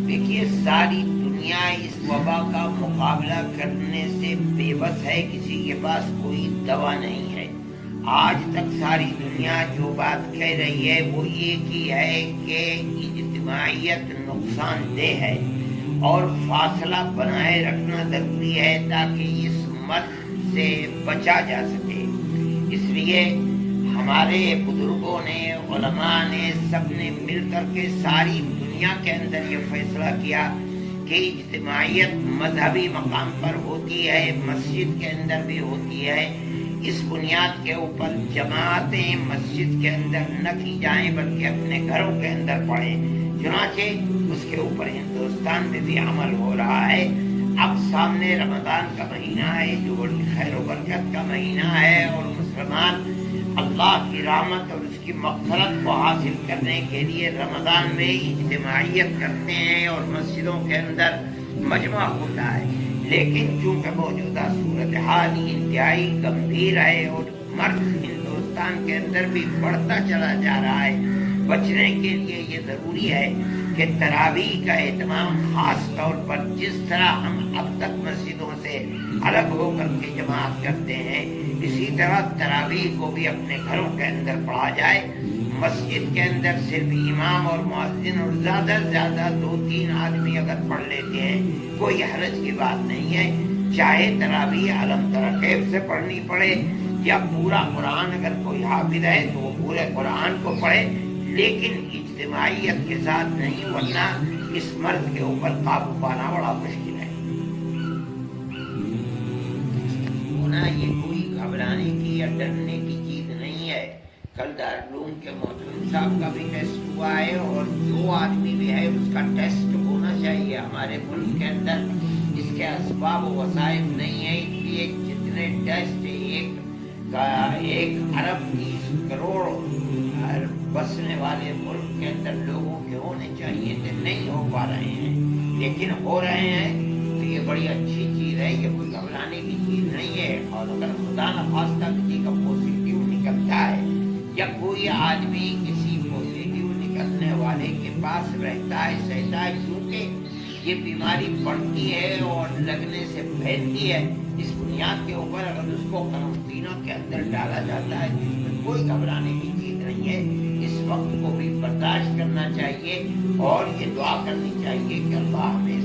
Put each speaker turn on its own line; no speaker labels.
دیکھیے ساری دنیا اس وبا کا مقابلہ کرنے سے بے بس ہے، کسی کے پاس کوئی دوا نہیں ہے۔ آج تک ساری دنیا جو بات کہہ رہی ہے وہ ایک ہی ہے کہ اجتماعیت نقصان دہ ہے اور فاصلہ بنائے رکھنا ضروری ہے تاکہ اس مرض سے بچا جا سکے۔ اس لیے ہمارے بزرگوں نے، علماء نے، سب نے مل کر کے ساری دنیا کے اندر یہ فیصلہ کیا کہ اجتماعیت مذہبی مقام پر ہوتی ہے، مسجد کے اندر بھی ہوتی ہے۔ اس بنیاد کے اوپر جماعتیں مسجد کے اندر نہ کی جائیں بلکہ اپنے گھروں کے اندر پڑھیں۔ چنانچہ اس کے اوپر ہندوستان میں بھی عمل ہو رہا ہے۔ اب سامنے رمضان کا مہینہ ہے جو بڑی خیر و برکت کا مہینہ ہے، اور مسلمان اللہ کی رحمت اور اس کی مغفرت کو حاصل کرنے کے لیے رمضان میں اجتماعیت کرتے ہیں اور مسجدوں کے اندر مجمع ہوتا ہے۔ لیکن چونکہ موجودہ صورتحال انتہائی گمبھیر ہے اور مرض ہندوستان کے اندر بھی بڑھتا چلا جا رہا ہے، بچنے کے لیے یہ ضروری ہے کہ تراویح کا اہتمام خاص طور پر جس طرح ہم اب تک مسجدوں سے الگ ہو کر کے جماعت کرتے ہیں، اسی طرح تراویح کو بھی اپنے گھروں کے اندر پڑھا جائے۔ مسجد کے اندر صرف امام اور مؤذن اور زیادہ سے زیادہ 2-3 آدمی اگر پڑھ لیتے ہیں کوئی حرج کی بات نہیں ہے، چاہے تراویح علم تر کیف سے پڑھنی پڑے یا پورا قرآن اگر کوئی حافظ ہے تو وہ پورے قرآن کو پڑھے، لیکن اجتماعیت کے ساتھ نہیں، ورنہ اس مرض کے اوپر قابو پانا بڑا مشکل ہے۔ ہونا یہ کوئی گھبرانے کی یا ڈرنے کی چیز نہیں ہے۔ کل دارالعلوم کے محترم صاحب کا بھی ٹیسٹ ہوا ہے، اور جو آدمی بھی ہے اس کا ٹیسٹ ہونا چاہیے۔ ہمارے ملک کے اندر اس کے اسباب و وسائل نہیں ہیں، اس لیے جتنے ٹیسٹ 1 ارب 30 کروڑ بسنے والے ملک کے اندر لوگوں کے ہونے چاہیے تھے، نہیں ہو پا رہے ہیں، لیکن ہو رہے ہیں تو یہ بڑی اچھی چیز ہے، یہ کوئی گھبرانے کی چیز نہیں ہے۔ اور اگر خدا نخواستہ کسی کا پازیٹیو نکلتا ہے یا کوئی آدمی کسی پازیٹیو نکلنے والے کے پاس رہتا ہے، سہتا ہے، کیونکہ یہ بیماری بڑھتی ہے اور لگنے سے پھیلتی ہے، اس بنیاد کے اوپر اگر اس کو قرنطینہ کے اندر ڈالا جاتا ہے تو اس میں کوئی گھبرانے کی چیز نہیں ہے۔ اس وقت کو بھی برداشت کرنا چاہیے اور یہ دعا کرنی چاہیے کہ اللہ ہمیں